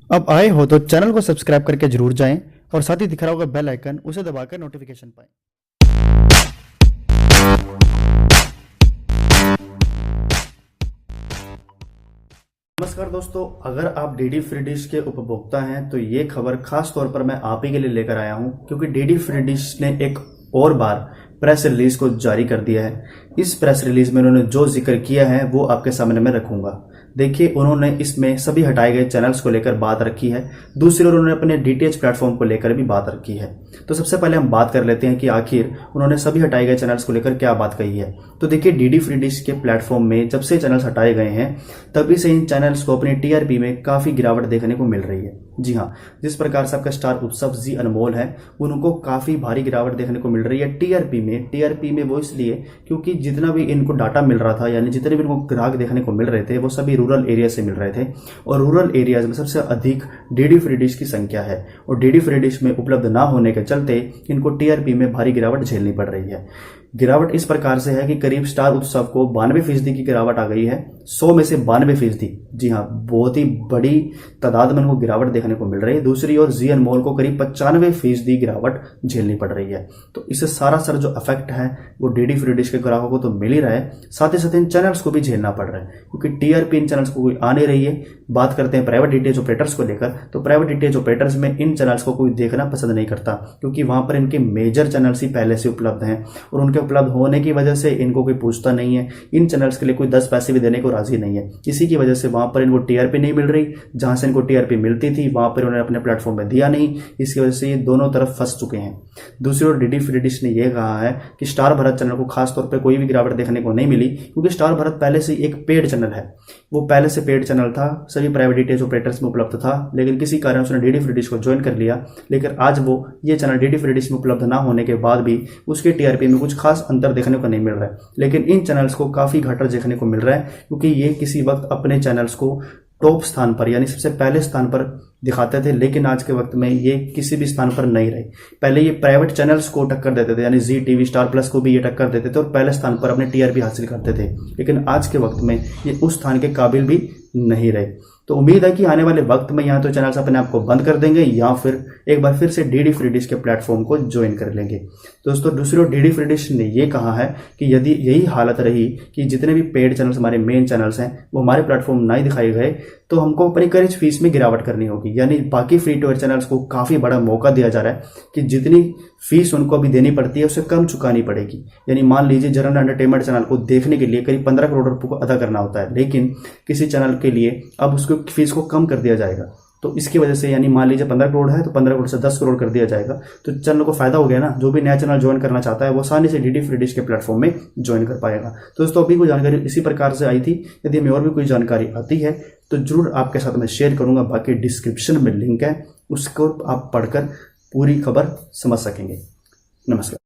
अब आए हो तो चैनल को सब्सक्राइब करके जरूर जाएं और साथ ही दिख रहा होगा बेल आइकन, उसे दबाकर नोटिफिकेशन पाएं। नमस्कार दोस्तों, अगर आप डीडी फ्री डिश के उपभोक्ता हैं तो ये खबर खास तौर पर मैं आप ही के लिए लेकर आया हूं, क्योंकि डीडी फ्री डिश ने एक और बार प्रेस रिलीज को जारी कर दिया है। इस प्रेस रिलीज में उन्होंने जो जिक्र किया है वो आपके सामने मैं रखूंगा। देखिए, उन्होंने इसमें सभी हटाए गए चैनल्स को लेकर बात रखी है। दूसरी ओर उन्होंने अपने डीटीएच प्लेटफॉर्म को लेकर भी बात रखी है। तो सबसे पहले हम बात कर लेते हैं कि आखिर उन्होंने सभी हटाए गए चैनल्स को लेकर क्या बात कही है। तो देखिए, डीडी फ्री डिश के प्लेटफॉर्म में जब से चैनल्स हटाए गए हैं तभी से इन चैनल्स को अपनी टीआरपी में काफी गिरावट देखने को मिल रही है। जी हाँ, जिस प्रकार से आपका स्टार उत्सव जी अनमोल है, उनको काफी भारी गिरावट देखने को मिल रही है टीआरपी में। टीआरपी में वो इसलिए क्योंकि जितना भी इनको डाटा मिल रहा था, यानी जितने भी इनको ग्राहक देखने को मिल रहे थे, वो सभी रूरल एरिया से मिल रहे थे। और रूरल एरियाज में सबसे अधिक डीडी फ्री डिश की संख्या है और डीडी फ्री डिश में उपलब्ध ना होने के चलते इनको टीआरपी में भारी गिरावट झेलनी पड़ रही है। गिरावट इस प्रकार से है कि करीब स्टार उत्सव को 92% की गिरावट आ गई है। 100 में से 92%। जी हाँ, बहुत ही बड़ी तादाद में इनको गिरावट देखने को मिल रही है। दूसरी ओर जी अनमोल को करीब 95% गिरावट झेलनी पड़ रही है। तो इससे सारा सर जो इफेक्ट है वो डीडी फ्री डिश के ग्राहकों को तो मिल ही रहा है, साथ ही साथ इन चैनल्स को भी झेलना पड़ रहा है, क्योंकि टीआरपी इन चैनल्स को कोई आ नहीं रही है। बात करते हैं प्राइवेट डीटीएच ऑपरेटर्स को लेकर, तो प्राइवेट डीटीएच ऑपरेटर्स में इन चैनल्स को कोई देखना पसंद नहीं करता, क्योंकि वहां पर इनके मेजर चैनल्स ही पहले से उपलब्ध हैं और उनके उपलब्ध होने की वजह से इनको कोई पूछता नहीं है। इन चैनल्स के लिए कोई 10 पैसे भी देने को राजी नहीं है। इसी की वजह से वहां पर इनको टीआरपी नहीं मिल रही। जहां से इनको टीआरपी मिलती थी वहां पर उन्होंने अपने प्लेटफॉर्म में दिया नहीं। इसकी वजह से ये दोनों तरफ फंस चुके हैं। दूसरी ओर डीडी फ्री डिश ने यह कहा है कि स्टार भारत चैनल को खासतौर पर कोई भी गिरावट देखने को नहीं मिली, क्योंकि स्टार भारत पहले से एक पेड चैनल है। वो पहले से पेड चैनल था, सभी प्राइवेट डीटीएच ऑपरेटर्स में उपलब्ध था, लेकिन किसी कारण उसने डीडी फ्री डिश को ज्वाइन कर लिया। लेकिन आज वो ये चैनल डीडी फ्री डिश में उपलब्ध ना होने के बाद भी उसके टीआरपी में कुछ खास अंतर देखने को नहीं मिल रहा है। लेकिन इन चैनल्स को काफी घाटा देखने को मिल रहा है, क्योंकि ये किसी वक्त अपने चैनल्स को टॉप स्थान पर, यानी सबसे पहले स्थान पर दिखाते थे, लेकिन आज के वक्त में ये किसी भी स्थान पर नहीं रहे। पहले ये प्राइवेट चैनल्स को टक्कर देते थे, यानी जी टीवी, स्टार प्लस को भी ये टक्कर देते थे और पहले स्थान पर अपने टीआरपी हासिल करते थे। लेकिन आज के वक्त में ये उस स्थान के काबिल भी नहीं रहे। तो उम्मीद है कि आने वाले वक्त में यहाँ तो चैनल्स अपने आप को बंद कर देंगे या फिर एक बार फिर से डीडी फ्री डिश के प्लेटफॉर्म को ज्वाइन कर लेंगे। दोस्तों, दूसरी ओर डीडी फ्री डिश ने यह कहा है कि यदि यही हालत रही कि जितने भी पेड चैनल्स, हमारे मेन चैनल्स हैं, वो हमारे प्लेटफॉर्म नहीं दिखाए गए, तो हमको अपनी करेज फीस में गिरावट करनी होगी। यानी बाकी फ्री टू एयर चैनल्स को काफी बड़ा मौका दिया जा रहा है कि जितनी फीस उनको अभी देनी पड़ती है उससे कम चुकानी पड़ेगी। यानी मान लीजिए जनरल एंटरटेनमेंट चैनल को देखने के लिए करीब 15 करोड़ रुपए को अदा करना होता है, लेकिन किसी चैनल के लिए अब उसको फीस को कम कर दिया जाएगा। तो इसकी वजह से, यानी मान लीजिए 15 करोड़ है तो 15 करोड़ से 10 करोड़ कर दिया जाएगा। तो चैनल को फायदा हो गया ना। जो भी नया चैनल ज्वाइन करना चाहता है वो आसानी से डीडी फ्री डिश के प्लेटफॉर्म में ज्वाइन कर पाएगा। तो दोस्तों, अभी कोई जानकारी इसी प्रकार से आई थी। यदि हमें और भी कोई जानकारी आती है तो जरूर आपके साथ मैं शेयर करूंगा। बाकी डिस्क्रिप्शन में लिंक है, उसको आप पढ़कर पूरी खबर समझ सकेंगे। नमस्कार।